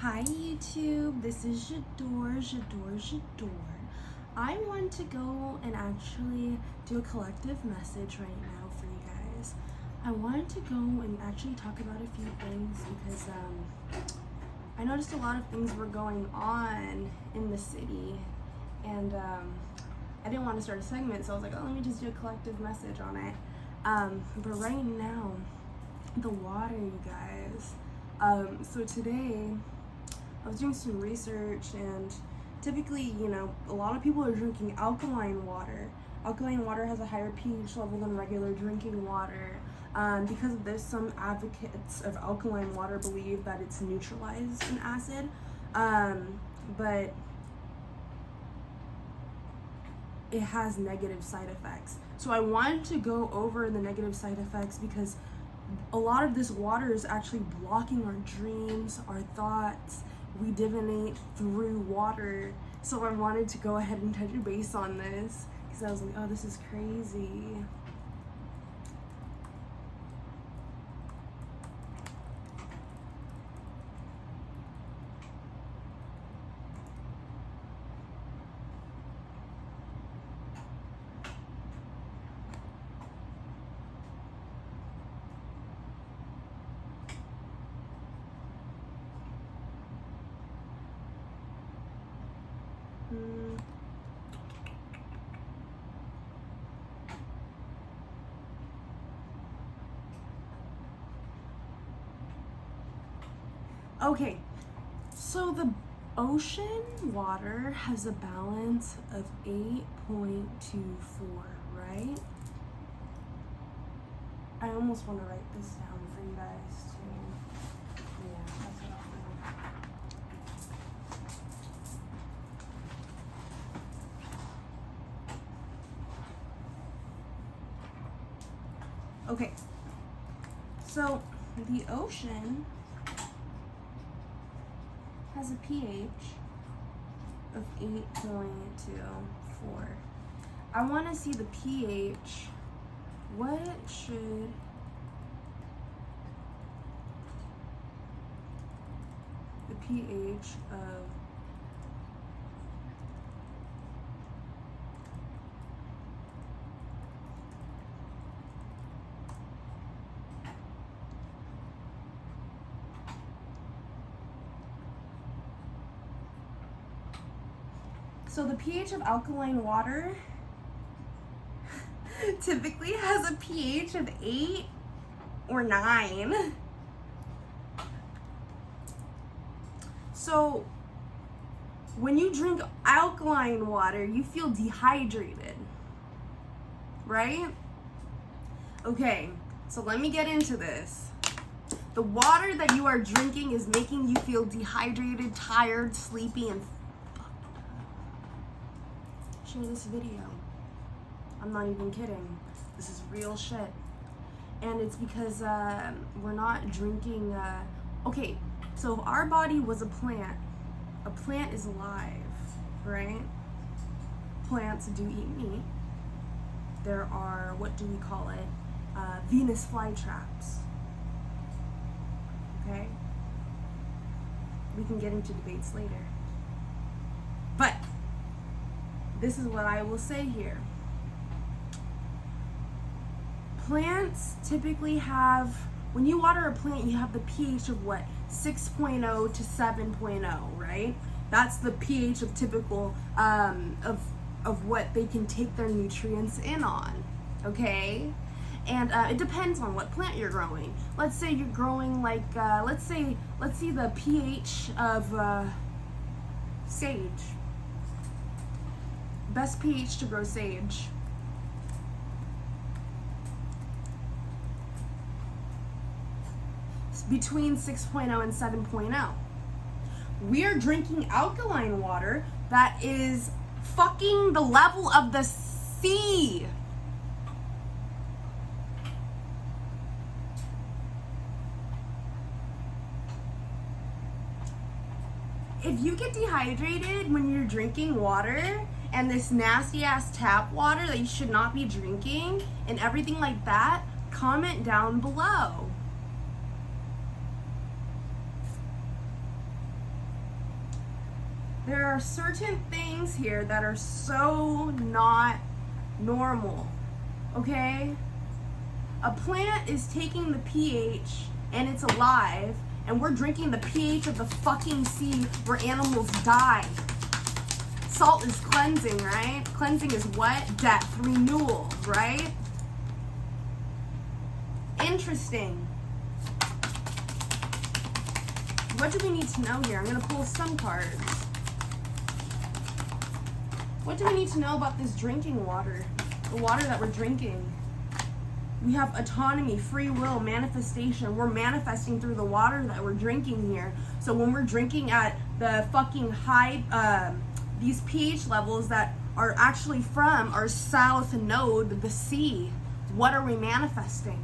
Hi YouTube, this is J'adore. I want to go and actually do a collective message right now for you guys. I wanted to go and actually talk about a few things because I noticed a lot of things were going on in the city, and I didn't want to start a segment, so I was like, oh, let me just do a collective message on it. But right now, the water, you guys. So today, I was doing some research, and typically, a lot of people are drinking alkaline water. Alkaline water has a higher pH level than regular drinking water. Because of this, some advocates of alkaline water believe that it's neutralized in acid, but it has negative side effects. So I wanted to go over the negative side effects because a lot of this water is actually blocking our dreams, our thoughts. We divinate through water. So I wanted to go ahead and touch base on this because I was like, oh, this is crazy. Okay, so the ocean water has a balance of 8.24, right? I almost want to write this down for you guys too. Yeah, that's what I'll do. Okay, so the ocean has a pH of 8.24. I want to see the pH. What should the pH of So the pH of alkaline water typically has a pH of 8 or 9. So when you drink alkaline water, you feel dehydrated, right? Okay, so let me get into this. The water that you are drinking is making you feel dehydrated, tired, sleepy, and share this video. I'm not even kidding. This is real shit. And it's because we're not drinking. Okay, so if our body was a plant is alive, right? Plants do eat meat. There are, what do we call it? Venus flytraps. Okay? We can get into debates later. But this is what I will say here. Plants typically have, when you water a plant, you have the pH of what? 6.0 to 7.0, right? That's the pH of typical, of what they can take their nutrients in on, okay? And it depends on what plant you're growing. Let's say you're growing like, let's see the pH of sage. Best pH to grow sage. It's between 6.0 and 7.0. We're drinking alkaline water that is fucking the level of the sea. If you get dehydrated when you're drinking water, and this nasty ass tap water that you should not be drinking and everything like that, comment down below. There are certain things here that are so not normal, okay? A plant is taking the pH and it's alive, and we're drinking the pH of the fucking sea where animals die. Salt is cleansing, right? Cleansing is what? Death, renewal, right? Interesting. What do we need to know here? I'm going to pull some cards. What do we need to know about this drinking water? The water that we're drinking. We have autonomy, free will, manifestation. We're manifesting through the water that we're drinking here. So when we're drinking at the fucking high, these pH levels that are actually from our south node, the sea, what are we manifesting?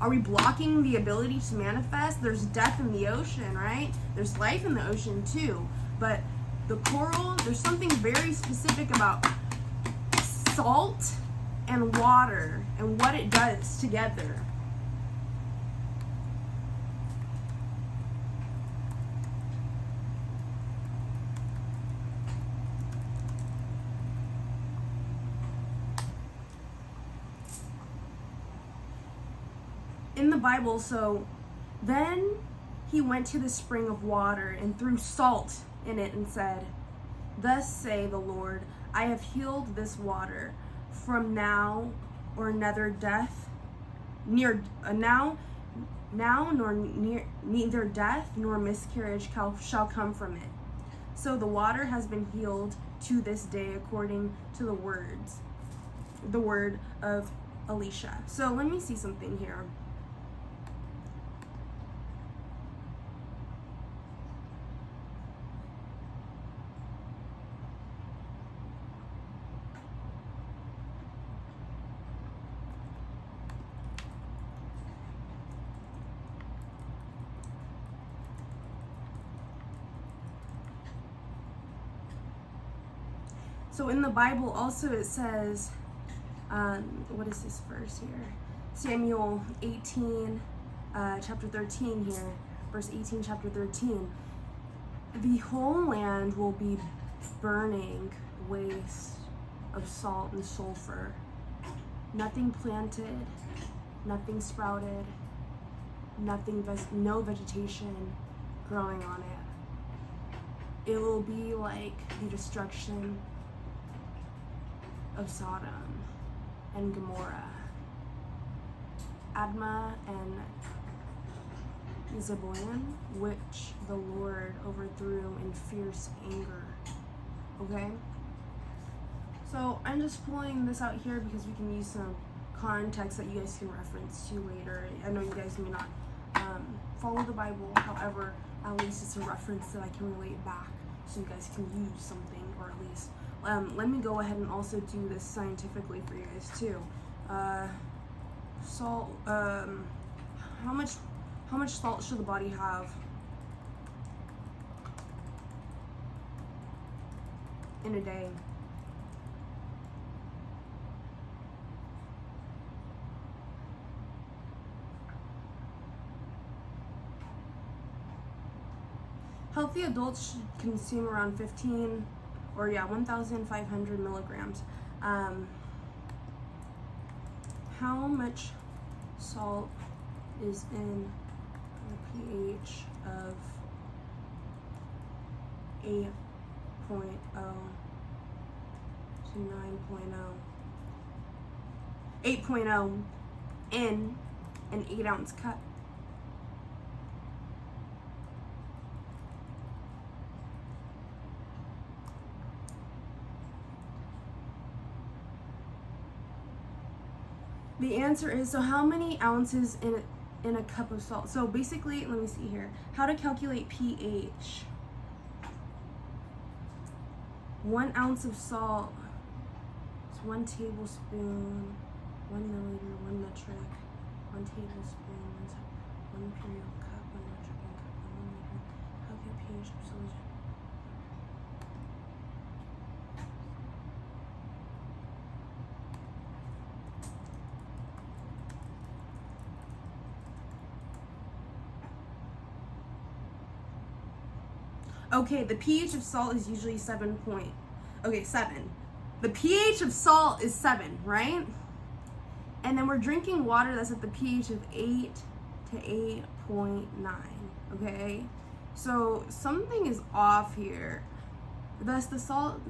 Are we blocking the ability to manifest? There's death in the ocean, right? There's life in the ocean too. But the coral, there's something very specific about salt and water and what it does together. In the Bible, so then he went to the spring of water and threw salt in it and said, "Thus say the Lord, I have healed this water. From now or another death, now nor neither death nor miscarriage shall come from it." So the water has been healed to this day according to the word of Elisha. So let me see something here. So in the Bible also it says, what is this verse here? Samuel 18, chapter 13 here, verse 18, chapter 13. The whole land will be burning waste of salt and sulfur. Nothing planted, nothing sprouted, no vegetation growing on it. It will be like the destruction of Sodom and Gomorrah, Admah and Zeboim, which the Lord overthrew in fierce anger. Okay? So I'm just pulling this out here because we can use some context that you guys can reference to later. I know you guys may not follow the Bible, however, at least it's a reference that I can relate back so you guys can use something, or at least let me go ahead and also do this scientifically for you guys too. Salt, how much salt should the body have in a day? Healthy adults should consume around 1,500 milligrams. How much salt is in the pH of 8.0 to 9.0? 8.0 in an 8-ounce cup. The answer is, so how many ounces in a cup of salt? So basically, let me see here. How to calculate pH. 1 ounce of salt is 1 tablespoon, 1 milliliter, 1 metric, 1 tablespoon, 1 imperial cup, 1 metric, 1 cup, 1 milliliter. Calculate pH of solution. Okay, the pH of salt is usually 7. Okay, 7. The pH of salt is 7, right? And then we're drinking water that's at the pH of 8 to 8.9, okay? So something is off here. Thus, the salt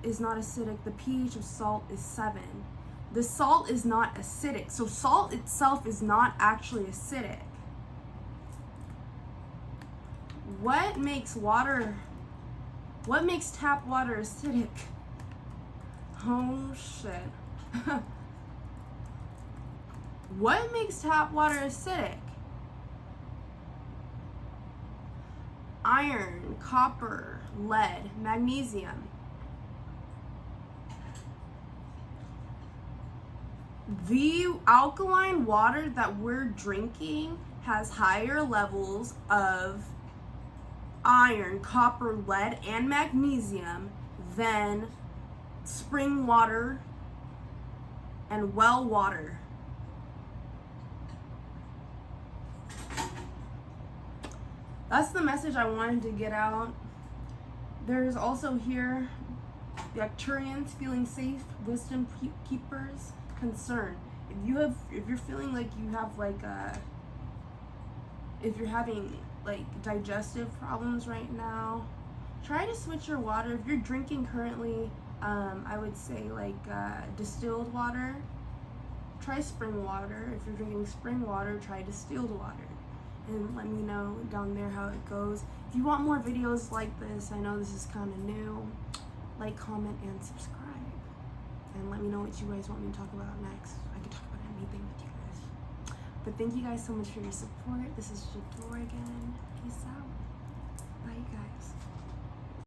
is not acidic. The pH of salt is 7. The salt is not acidic. So salt itself is not actually acidic. What makes tap water acidic? Oh shit. What makes tap water acidic? Iron, copper, lead, magnesium. The alkaline water that we're drinking has higher levels of iron, copper, lead, and magnesium than spring water and well water. That's the message I wanted to get out. There's also here the Arcturians feeling safe, wisdom keepers, concern. If you're feeling like you have if you're having like digestive problems right now, try to switch your water. If you're drinking currently, I would say distilled water, try spring water. If you're drinking spring water, try distilled water. And let me know down there how it goes. If you want more videos like this, I know this is kind of new, like, comment, and subscribe. And let me know what you guys want me to talk about next. I can talk about anything with you guys. But thank you guys so much for your support. This is Jador again. Peace out.